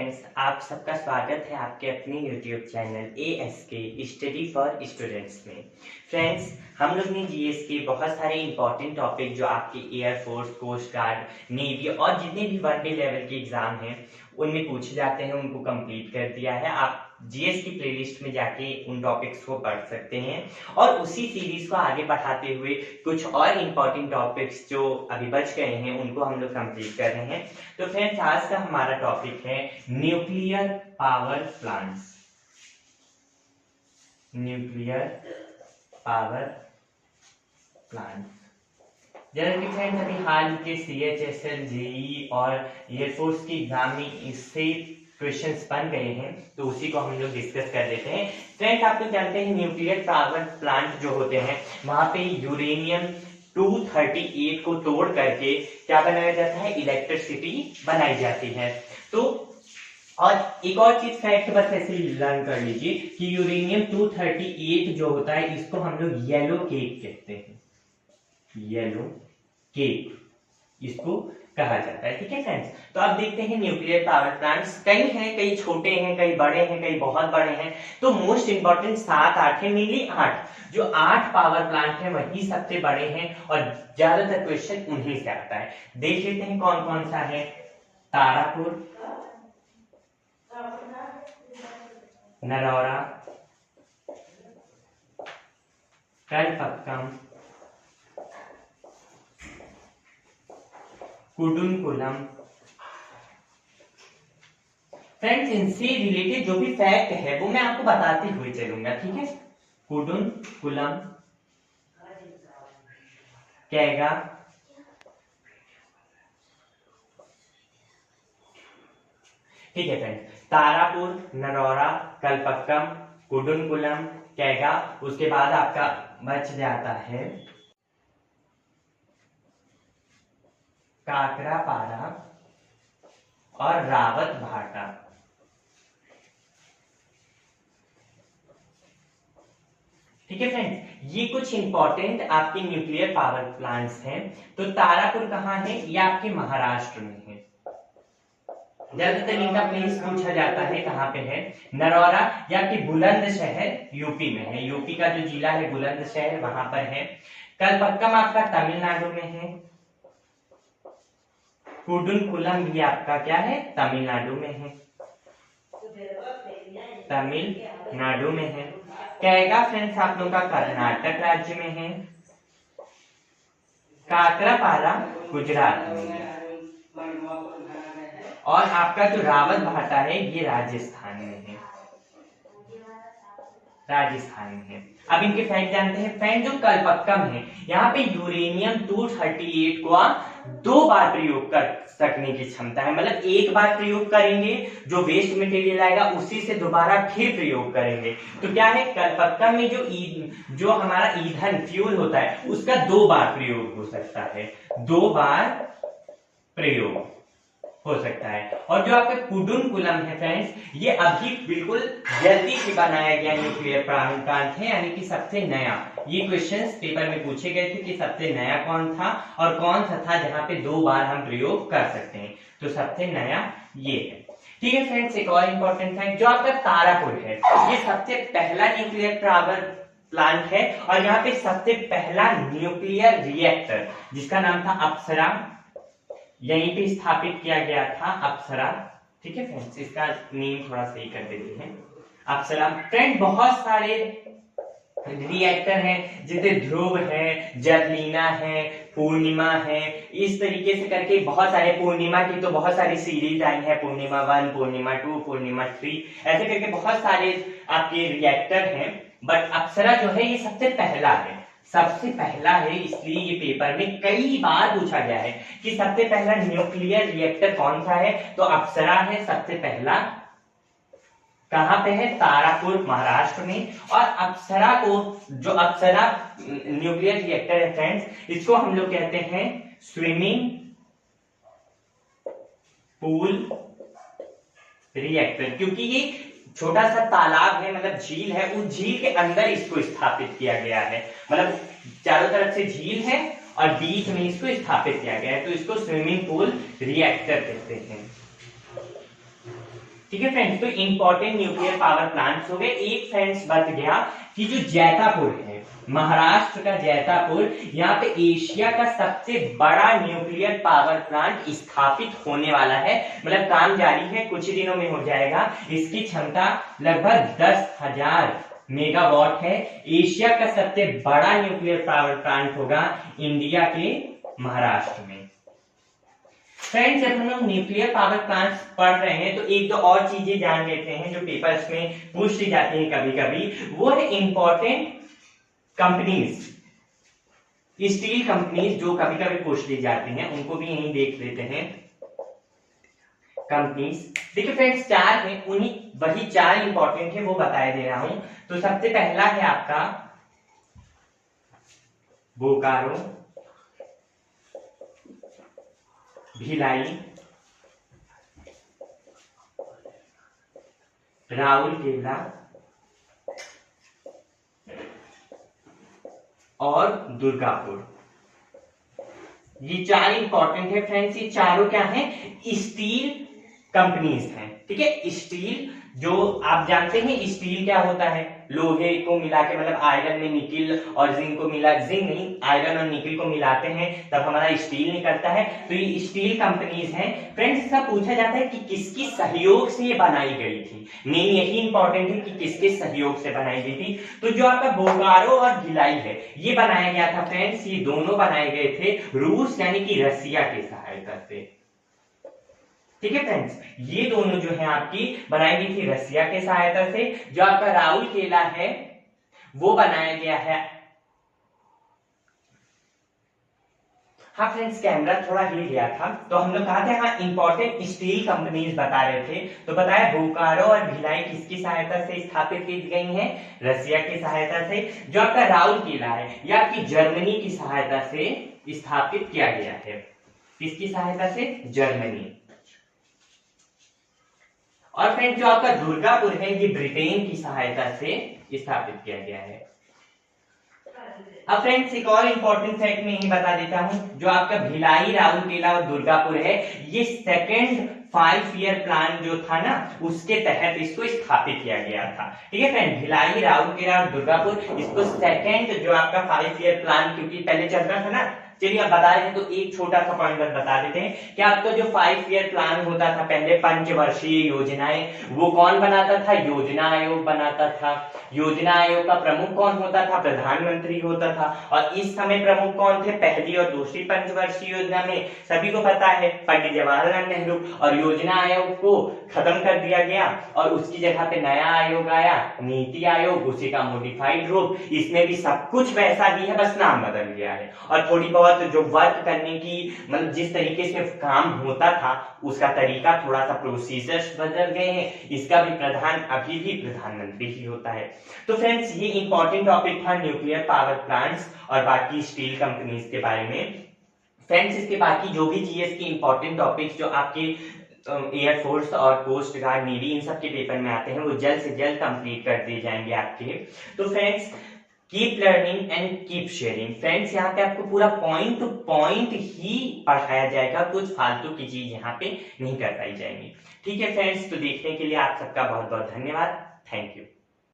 Friends, आप सबका स्वागत है आपके अपने YouTube channel ASK study for students में। फ्रेंड्स, हम लोग ने जीएस के बहुत सारे इंपॉर्टेंट टॉपिक जो आपके एयरफोर्स, कोस्ट गार्ड, नेवी और जितने भी वनडे लेवल के एग्जाम हैं उनमें पूछे जाते हैं उनको कंप्लीट कर दिया है। आप जीएस की प्लेलिस्ट में जाके उन टॉपिक्स को पढ़ सकते हैं और उसी सीरीज को आगे बढ़ाते हुए कुछ और इम्पोर्टेंट टॉपिक्स जो अभी बच गए हैं उनको हम लोग कंप्लीट कर रहे हैं। तो फ्रेंड्स, आज का हमारा टॉपिक है nuclear power plants. Nuclear power plants जैसे कि फ्रेंड्स अभी हाल के CHSL, जेई और एयरफोर्स के एग्जाम में इससे क्वेश्चंस बन गए हैं, तो उसी को हम लोग डिस्कस कर लेते हैं। फ्रेंड्स, आप लोग जानते हैं न्यूक्लियर पावर प्लांट जो होते हैं वहां पे यूरेनियम 238 को तोड़ करके क्या बनाया जाता है, इलेक्ट्रिसिटी बनाई जाती है। तो और एक और चीज फैक्ट बस ऐसे ही लर्न कर लीजिए कि यूरेनियम 238 जो होता है इसको हम लोग येलो केक कहते हैं। येलो केक इसको कहा जाता है, ठीक है फ्रेंड्स। तो अब देखते हैं न्यूक्लियर पावर प्लांट्स, कई हैं, कई छोटे हैं, कई बड़े हैं, कई बहुत बड़े हैं। तो मोस्ट इंपॉर्टेंट 7-8 है, मेनली 8 जो 8 पावर प्लांट है वही सबसे बड़े हैं और ज्यादातर क्वेश्चन उन्हीं से आता है। देख लेते हैं कौन कौन सा है। तारापुर, नरौरा, कलपक्कम, कुडुनकुलम। फ्रेंड्स, इनसे रिलेटेड जो भी फैक्ट है वो मैं आपको बताते हुए चलूंगा, ठीक है। कुडुनकुलम, कैगा, ठीक है फ्रेंड्स। तारापुर, नरौरा, कलपक्कम, कुडुनकुलम, कैगा, उसके बाद आपका बच जाता है काकरापारा और रावत भाटा। ठीक है फ्रेंड्स, ये कुछ इंपॉर्टेंट आपके न्यूक्लियर पावर प्लांट्स हैं। तो तारापुर कहाँ है, ये आपके महाराष्ट्र में है। ज्यादातर इनका प्लेस पूछा जाता है कहाँ पे है। नरौरा ये आपके बुलंदशहर यूपी में है, यूपी का जो जिला है बुलंदशहर वहां पर है। कलपक्कम आपका तमिलनाडु में है। कुडुनकुलम भी आपका क्या है, तमिलनाडु में है, तमिलनाडु में है। कैगा फ्रेंड्स आप लोग का कर्नाटक राज्य में है। काकरापारा गुजरात में है और आपका जो रावत भाटा है ये राजस्थान में है, राजस्थान में है। अब इनके फैक्ट जानते हैं। फ्रेंड, जो कलपक्कम है यहाँ पे यूरेनियम 238 को 2 बार प्रयोग कर सकने की क्षमता है। मतलब एक बार प्रयोग करेंगे, जो वेस्ट मटेरियल आएगा उसी से दोबारा फिर प्रयोग करेंगे। तो क्या है, कलपक्कम में जो हमारा ईंधन फ्यूल होता है उसका 2 बार प्रयोग हो सकता है, 2 बार प्रयोग हो सकता है। और जो आपका कुडुनकुलम है फ्रेंड्स, ये अभी बिल्कुल जल्दी से बनाया गया न्यूक्लियर पावर प्लांट है, यानी कि सबसे नया। ये क्वेश्चंस पेपर में पूछे गए थे कि सबसे नया कौन था और कौन सा था जहां पे 2 बार हम प्रयोग कर सकते हैं। तो सबसे नया ये है, ठीक है फ्रेंड्स। एक और इंपॉर्टेंट फैक्ट, जो आपका तारापुर है ये सबसे पहला न्यूक्लियर पावर प्लांट है और यहाँ पे सबसे पहला न्यूक्लियर रिएक्टर जिसका नाम था अप्सरा यहीं पे स्थापित किया गया था, अप्सरा। ठीक है फ्रेंड्स, इसका नेम थोड़ा सही कर देते हैं, अप्सरा। फ्रेंड, बहुत सारे रिएक्टर हैं जैसे ध्रुव है, जर्लिना है, पूर्णिमा है, इस तरीके से करके बहुत सारे, पूर्णिमा की तो बहुत सारी सीरीज आई है, पूर्णिमा 1, पूर्णिमा 2, पूर्णिमा 3, ऐसे करके बहुत सारे आपके रिएक्टर हैं। बट अप्सरा जो है ये सबसे पहला है, सबसे पहला है। इसलिए ये पेपर में कई बार पूछा गया है कि सबसे पहला न्यूक्लियर रिएक्टर कौन सा है, तो अप्सरा है सबसे पहला। कहां पे है, तारापुर महाराष्ट्र में। और अप्सरा को, जो अप्सरा न्यूक्लियर रिएक्टर है फ्रेंड्स, इसको हम लोग कहते हैं स्विमिंग पूल रिएक्टर, क्योंकि ये छोटा सा तालाब है, मतलब झील है, उस झील के अंदर इसको स्थापित किया गया है। मतलब चारों तरफ से झील है और बीच में इसको स्थापित किया गया है, तो इसको स्विमिंग पूल रिएक्टर कहते हैं। ठीक है फ्रेंड्स, तो इंपॉर्टेंट न्यूक्लियर पावर प्लांट्स हो गए। एक फ्रेंड्स बच गया कि जो जैतापुर है, महाराष्ट्र का जैतापुर, यहाँ पे एशिया का सबसे बड़ा न्यूक्लियर पावर प्लांट स्थापित होने वाला है, मतलब काम जारी है, कुछ ही दिनों में हो जाएगा। इसकी क्षमता लगभग 10,000 मेगावाट है। एशिया का सबसे बड़ा न्यूक्लियर पावर प्लांट होगा इंडिया के महाराष्ट्र में। फ्रेंड्स, जब हम लोग न्यूक्लियर पावर प्लांट्स पढ़ रहे हैं तो एक दो और चीजें जान लेते हैं जो पेपर्स में पूछ ली जाती हैं कभी कभी, वो है इंपॉर्टेंट कंपनीज, स्टील कंपनीज जो कभी कभी पूछ ली जाती हैं, उनको भी यहीं देख लेते हैं। कंपनीज देखिए फ्रेंड्स, 4 है, उन्हीं वही 4 इंपॉर्टेंट है वो बताया दे रहा हूं। तो सबसे पहला है आपका बोकारो, भिलाई, राउरकेला और दुर्गापुर। ये 4 इंपॉर्टेंट है फ्रेंड्स। ये चारों क्या हैं? स्टील कंपनीज हैं। ठीक है, स्टील जो आप जानते हैं स्टील क्या होता है, लोहे को मिला के, मतलब आयरन में निकिल और जिंक को मिला, जिंक नहीं आयरन और निकिल को मिलाते हैं तब हमारा स्टील निकलता है। तो ये स्टील कंपनीज हैं फ्रेंड्स। इसका पूछा जाता है कि किसकी सहयोग से ये बनाई गई थी, मेन यही इंपॉर्टेंट है कि किसके सहयोग से बनाई गई थी। तो जो आपका बोकारो और भिलाई है ये बनाया गया था फ्रेंड्स, ये दोनों बनाए गए थे रूस यानी कि रसिया की सहायता से। ठीक है फ्रेंड्स, ये दोनों जो है आपकी बनाई गई थी रसिया के सहायता से। जो आपका राउरकेला है वो बनाया गया है, हाँ फ्रेंड्स कैमरा थोड़ा हिल गया था, तो हम लोग कहा थे हाँ इंपॉर्टेंट स्टील कंपनीज बता रहे थे। तो बताया बोकारो और भिलाई किसकी सहायता से स्थापित की गई हैं? रसिया की सहायता से। जो आपका राउरकेला है ये आपकी जर्मनी की सहायता से स्थापित किया गया है। किसकी सहायता से? जर्मनी। और फ्रेंड जो आपका दुर्गापुर है ये ब्रिटेन की सहायता से स्थापित किया गया है। अब फ्रेंड्स एक और इंपॉर्टेंट फैक्ट में यही बता देता हूं, जो आपका भिलाई, राउरकेला और दुर्गापुर है ये सेकेंड 5 ईयर प्लान जो था ना उसके तहत इसको स्थापित किया गया था। ठीक है फ्रेंड, भिलाई, राउरकेला और दुर्गापुर इसको सेकेंड जो आपका 5 ईयर प्लान, क्योंकि पहले चल रहा था ना, चलिए आप बता रहे हैं तो एक छोटा सा पॉइंट बता देते हैं कि आपका जो 5 ईयर प्लान होता था पहले, पंचवर्षीय योजनाएं, वो कौन बनाता था? योजना आयोग बनाता था। योजना आयोग का प्रमुख कौन होता था? प्रधानमंत्री होता था। और इस समय प्रमुख कौन थे? पहली और दूसरी पंचवर्षीय योजना में सभी को पता है पंडित जवाहरलाल नेहरू। और योजना आयोग को खत्म कर दिया गया और उसकी जगह पे नया आयोग आया, नीति आयोग, उसी का मॉडिफाइड रूप। इसमें भी सब कुछ वैसा ही है, बस नाम बदल गया है। और थोड़ी बहुत जो वर्क करने की, मतलब जिस तरीके से काम होता था उसका तरीका, थोड़ा सा प्रोसीजर्स बदल गए हैं। इसका भी प्रधान अभी भी प्रधानमंत्री ही होता है। तो फ्रेंड्स ये इंपॉर्टेंट टॉपिक था न्यूक्लियर पावर प्लांट्स और बाकी स्टील कंपनीज के बारे में। फ्रेंड्स इसके बाकी जो भी जीएस की इंपॉर्टेंट टॉपिक्स जो आपके एयरफोर्स और कोस्ट गार्ड, नेवी, इन सब के पेपर में आते हैं वो जल्द से जल्द कंप्लीट कर दिए जाएंगे आपके। तो friends keep learning and keep sharing. Friends यहाँ पे आपको पूरा पॉइंट टू पॉइंट ही पढ़ाया जाएगा, कुछ फालतू की चीज यहाँ पे नहीं करवाई जाएंगी। ठीक है फ्रेंड्स, तो देखने के लिए आप सबका बहुत बहुत धन्यवाद। Thank you.